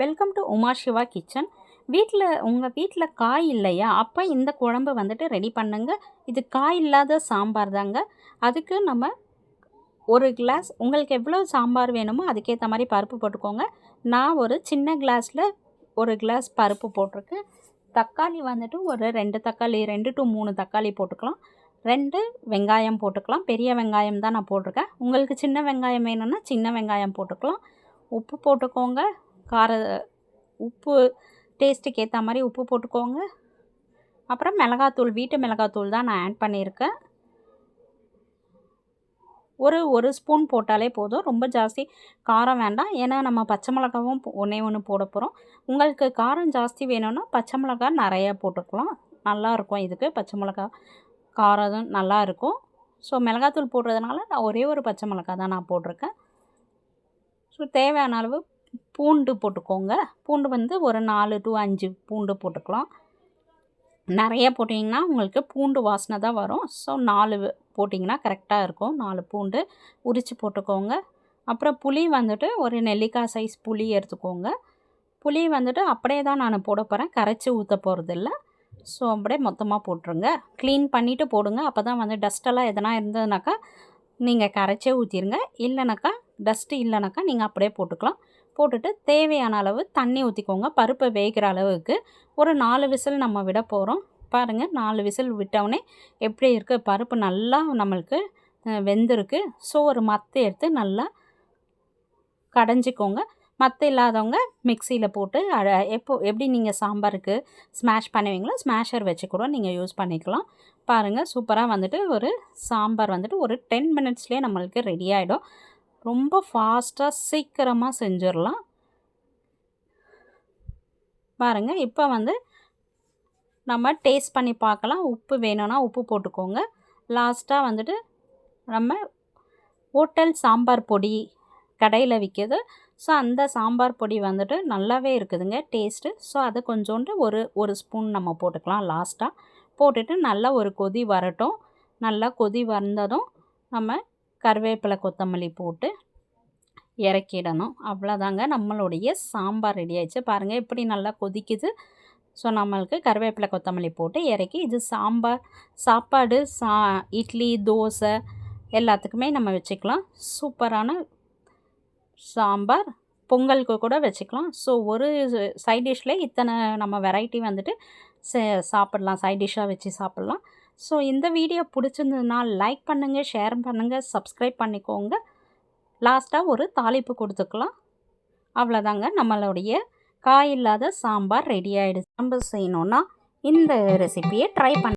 Welcome to Uma Siva kitchen. உங்கள் வீட்டில் காய் இல்லையா, அப்போ இந்த குழம்பு வந்துட்டு ரெடி பண்ணுங்க. இது காய் இல்லாத சாம்பார் தாங்க. அதுக்கு நம்ம ஒரு கிளாஸ், உங்களுக்கு எவ்வளோ சாம்பார் வேணுமோ அதுக்கேற்ற மாதிரி பருப்பு போட்டுக்கோங்க. நான் ஒரு சின்ன கிளாஸில் ஒரு கிளாஸ் பருப்பு போட்டிருக்கேன். தக்காளி வந்துட்டு ஒரு 2 தக்காளி, 2 to 3 தக்காளி போட்டுக்கலாம். 2 வெங்காயம் போட்டுக்கலாம். பெரிய வெங்காயம் தான் நான் போட்டிருக்கேன். உங்களுக்கு சின்ன வெங்காயம் வேணும்னா சின்ன வெங்காயம் போட்டுக்கலாம். உப்பு போட்டுக்கோங்க. உப்பு டேஸ்ட்டுக்கு ஏற்ற மாதிரி உப்பு போட்டுக்கோங்க. அப்புறம் மிளகாத்தூள், வீட்டு மிளகாத்தூள் தான் நான் ஆட் பண்ணியிருக்கேன். ஒரு ஸ்பூன் போட்டாலே போதும். ரொம்ப ஜாஸ்தி காரம் வேண்டாம், ஏன்னா நம்ம பச்சை மிளகாவும் ஒன்று போட போகிறோம். உங்களுக்கு காரம் ஜாஸ்தி வேணும்னா பச்சை மிளகா நிறையா போட்டுக்கலாம். நல்லாயிருக்கும், இதுக்கு பச்சை மிளகா காரம் நல்லா இருக்கும். ஸோ மிளகாத்தூள் போடுறதுனால நான் ஒரே ஒரு பச்சை மிளகா தான் நான் போட்டிருக்கேன். ஸோ தேவையான அளவு பூண்டு போட்டுக்கோங்க. பூண்டு வந்து ஒரு 4 to 5 பூண்டு போட்டுக்கலாம். நிறைய போட்டிங்கன்னா உங்களுக்கு பூண்டு வாசனை தான் வரும். ஸோ 4 போட்டிங்கன்னா கரெக்டாக இருக்கும். 4 பூண்டு உரித்து போட்டுக்கோங்க. அப்புறம் புளி வந்துட்டு ஒரு நெல்லிக்காய் சைஸ் புளி எடுத்துக்கோங்க. புளி வந்துட்டு அப்படியே தான் நான் போட போகிறேன், கரைச்சி ஊற்ற போகிறதில்ல. ஸோ அப்படியே மொத்தமாக போட்டுருங்க. க்ளீன் பண்ணிவிட்டு போடுங்க. அப்போ தான் வந்து டஸ்ட்டெல்லாம் எதனா இருந்ததுனாக்கா நீங்கள் கரைச்சே ஊற்றிடுங்க. இல்லைனாக்கா டஸ்ட்டு இல்லைனாக்கா நீங்கள் அப்படியே போட்டுக்கலாம். போட்டுட்டு தேவையான அளவு தண்ணி ஊற்றிக்கோங்க. பருப்பை வேகிற அளவுக்கு ஒரு 4 விசில் நம்ம விட போகிறோம். பாருங்கள், 4 விசில் விட்டவுடனே எப்படி இருக்குது, பருப்பு நல்லா நம்மளுக்கு வெந்திருக்கு. ஸோ ஒரு மத்து எடுத்து நல்லா கடைஞ்சிக்கோங்க. மத்து இல்லாதவங்க மிக்சியில் போட்டு எப்படி நீங்கள் சாம்பாருக்கு ஸ்மாஷ் பண்ணுவீங்களோ ஸ்மாஷர் வச்சு கூட நீங்கள் யூஸ் பண்ணிக்கலாம். பாருங்கள், சூப்பராக வந்துட்டு ஒரு சாம்பார் வந்துட்டு ஒரு 10 மினிட்ஸ்லேயே நம்மளுக்கு ரெடி ஆகிடும். ரொம்ப ஃபாஸ்ட்டாக சீக்கிரமாக செஞ்சிடலாம். பாருங்கள், இப்போ வந்து நம்ம டேஸ்ட் பண்ணி பார்க்கலாம். உப்பு வேணும்னா உப்பு போட்டுக்கோங்க. லாஸ்ட்டாக வந்துட்டு நம்ம ஹோட்டல் சாம்பார் பொடி கடையில் விற்கிது. ஸோ அந்த சாம்பார் பொடி வந்துட்டு நல்லாவே இருக்குதுங்க டேஸ்ட்டு. ஸோ அதை கொஞ்சோண்டு ஒரு ஸ்பூன் நம்ம போட்டுக்கலாம் லாஸ்ட்டாக. போட்டுட்டு நல்லா ஒரு கொதி வரட்டும். நல்லா கொதி வந்ததும் நம்ம கருவேப்பிலை கொத்தமல்லி போட்டு இறக்கிடணும். அவ்வளோதாங்க, நம்மளுடைய சாம்பார் ரெடி ஆயிடுச்சு. பாருங்கள் எப்படி நல்லா கொதிக்குது. ஸோ நம்மளுக்கு கருவேப்பிலை கொத்தமல்லி போட்டு இறக்கி, இது சாப்பாடு இட்லி, தோசை எல்லாத்துக்குமே நம்ம வச்சுக்கலாம். சூப்பரான சாம்பார், பொங்கலுக்கு கூட வச்சுக்கலாம். ஸோ ஒரு சைட் டிஷ்ஷில் இத்தனை நம்ம வெரைட்டி வந்துட்டு சாப்பிட்லாம், சைட் டிஷ்ஷாக வச்சு சாப்பிட்லாம். ஸோ இந்த வீடியோ பிடிச்சிருந்ததுன்னா லைக் பண்ணுங்கள், ஷேர் பண்ணுங்கள், சப்ஸ்கிரைப் பண்ணிக்கோங்க. லாஸ்ட்டாக ஒரு தாளிப்பு கொடுத்துக்கலாம். அவ்வளோதாங்க, நம்மளுடைய காய் இல்லாத சாம்பார் ரெடி ஆகிடுச்சு. சாம்பார் செய்யணுன்னா இந்த ரெசிபியை ட்ரை பண்ணி